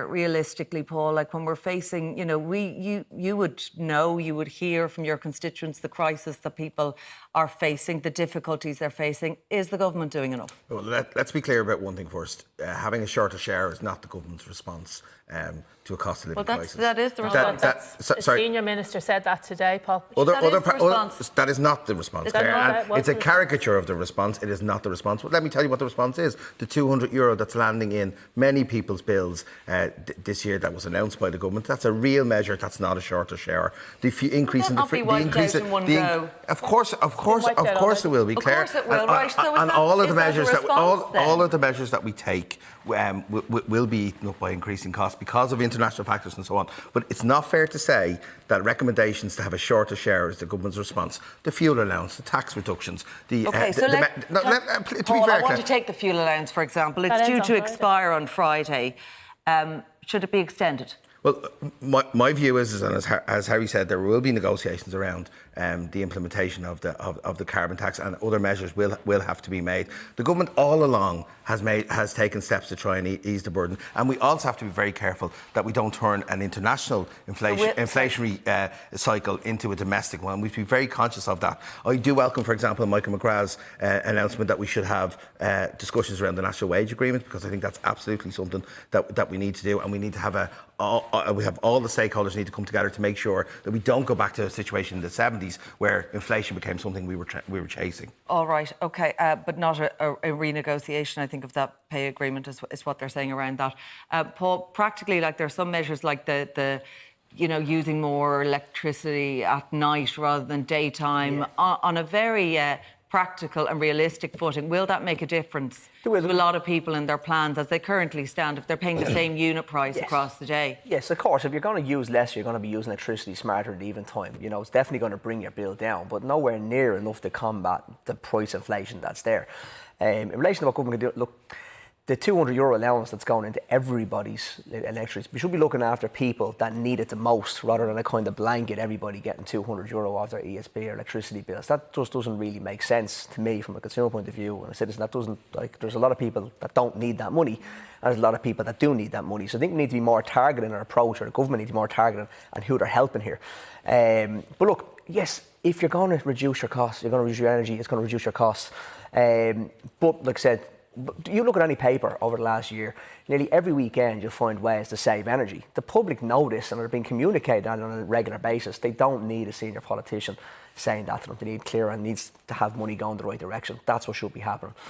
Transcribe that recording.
realistically, Paul, like when we're facing, you would hear from your constituents the crisis that people are facing, the difficulties they're facing. Is the government doing enough? Well, let's be clear about one thing first. Having a shorter share is not the government's response to a cost of living crisis. That is the response. The senior minister said that today, Paul. That is not the response. It's a caricature of the response. It is not the response. Well, let me tell you what the response is. The €200 that's landing in many people's bills this year that was announced by the government, that's a real measure. That's not a shorter share. The increase in the of course it will be, Claire. Of course it will, right? So and all of the measures that we take will be by increasing costs because of international factors and so on. But it's not fair to say that recommendations to have a shorter share is the government's response. The fuel allowance, the tax reductions, Paul, I want to take the fuel allowance, for example. It's due to expire on Friday. Should it be extended? Well, my view is, and as Harry said, there will be negotiations around the implementation of the carbon tax, and other measures will have to be made. The government all along has taken steps to try and ease the burden, and we also have to be very careful that we don't turn an international inflationary cycle into a domestic one. We have to be very conscious of that. I do welcome, for example, Michael McGrath's announcement that we should have discussions around the national wage agreement, because I think that's absolutely something that we need to do, and we need to have we have all the stakeholders need to come together to make sure that we don't go back to a situation in the 70s where inflation became something we were chasing. All right, OK, but not a renegotiation, I think, of that pay agreement is what they're saying around that. Paul, practically, like, there are some measures like the using more electricity at night rather than daytime on a very practical and realistic footing. Will that make a difference to a lot of people in their plans as they currently stand if they're paying the same unit price across the day? Yes, of course. If you're going to use less, you're going to be using electricity smarter at even time. It's definitely going to bring your bill down, but nowhere near enough to combat the price inflation that's there. In relation to what government can do, look, the €200 allowance that's going into everybody's electricity, we should be looking after people that need it the most, rather than a kind of blanket everybody getting €200 off their ESB or electricity bills. That just doesn't really make sense to me from a consumer point of view and a citizen. That doesn't, there's a lot of people that don't need that money, and there's a lot of people that do need that money. So I think we need to be more targeted in our approach, or the government needs to be more targeted on who they're helping here. But look, yes, if you're going to reduce your costs, you're going to reduce your energy, it's going to reduce your costs. But like I said, you look at any paper over the last year, nearly every weekend you'll find ways to save energy. The public know this and are being communicated on a regular basis. They don't need a senior politician saying that to them. They need clear and needs to have money going the right direction. That's what should be happening.